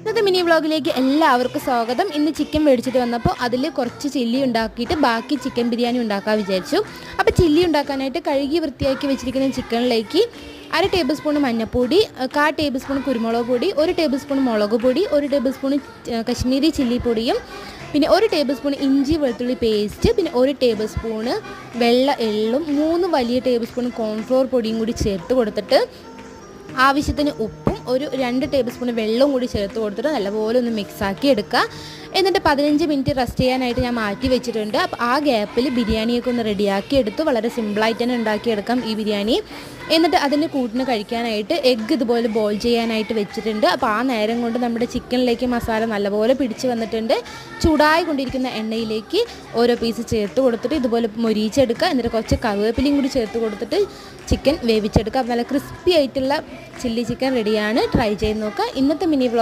ഇന്നത്തെ മിനി വ്ളോഗിലേക്ക് എല്ലാവർക്കും സ്വാഗതം. ഇന്ന് ചിക്കൻ മേടിച്ചിട്ട് വന്നപ്പോൾ അതിൽ കുറച്ച് ചില്ലി ഉണ്ടാക്കിയിട്ട് ബാക്കി ചിക്കൻ ബിരിയാണി ഉണ്ടാക്കാൻ വിചാരിച്ചു. അപ്പോൾ ചില്ലി ഉണ്ടാക്കാനായിട്ട് കഴുകി വൃത്തിയാക്കി വെച്ചിരിക്കുന്ന ചിക്കനിലേക്ക് 1 ടേബിൾ സ്പൂൺ മഞ്ഞൾപ്പൊടി, 1/4 ടേബിൾ സ്പൂൺ കുരുമുളക് പൊടി, 1 ടേബിൾ സ്പൂൺ മുളക് പൊടി, 1 ടേബിൾ സ്പൂൺ കശ്മീരി ചില്ലി പൊടിയും, പിന്നെ 1 ടേബിൾ സ്പൂൺ ഇഞ്ചി വെളുത്തുള്ളി പേസ്റ്റ്, പിന്നെ 1 ടേബിൾ സ്പൂണ് വെള്ള എള്ളും 3 വലിയ ടേബിൾ സ്പൂൺ കോൺഫ്ലോർ പൊടിയും കൂടി ചേർത്ത് കൊടുത്തിട്ട് ആവശ്യത്തിന് ഉപ്പും 2 ടേബിൾ സ്പൂൺ വെള്ളവും കൂടി ചേർത്ത് കൊടുത്തിട്ട് നല്ലപോലെ ഒന്ന് മിക്സാക്കി എടുക്കുക. എന്നിട്ട് 15 മിനിറ്റ് റെസ്റ്റ് ചെയ്യാനായിട്ട് ഞാൻ മാറ്റി വെച്ചിട്ടുണ്ട്. അപ്പോൾ ആ ഗ്യാപ്പിൽ ബിരിയാണിയൊക്കെ ഒന്ന് റെഡിയാക്കി എടുത്തു. വളരെ സിമ്പിളായിട്ട് തന്നെ ഉണ്ടാക്കിയെടുക്കാം ഈ ബിരിയാണി. എന്നിട്ട് അതിന് കൂട്ടിന് കഴിക്കാനായിട്ട് എഗ്ഗ് ഇതുപോലെ ബോയിൽ ചെയ്യാനായിട്ട് വെച്ചിട്ടുണ്ട്. അപ്പോൾ ആ നേരം കൊണ്ട് നമ്മുടെ ചിക്കനിലേക്ക് മസാല നല്ലപോലെ പിടിച്ച് വന്നിട്ടുണ്ട്. ചൂടായി കൊണ്ടിരിക്കുന്ന എണ്ണയിലേക്ക് ഓരോ പീസ് ചേർത്ത് കൊടുത്തിട്ട് ഇതുപോലെ മൊരിയിച്ചെടുക്കുക. എന്നിട്ട് കുറച്ച് കറിവേപ്പിലയും കൂടി ചേർത്ത് കൊടുത്തിട്ട് ചിക്കൻ വേവിച്ചെടുക്കുക. അപ്പോൾ നല്ല ക്രിസ്പി ആയിട്ടുള്ള ചില്ലി ചിക്കൻ റെഡിയാണ്. ട്രൈ ചെയ്ത് നോക്കുക. ഇന്നത്തെ മിനി വ്ളോഗ്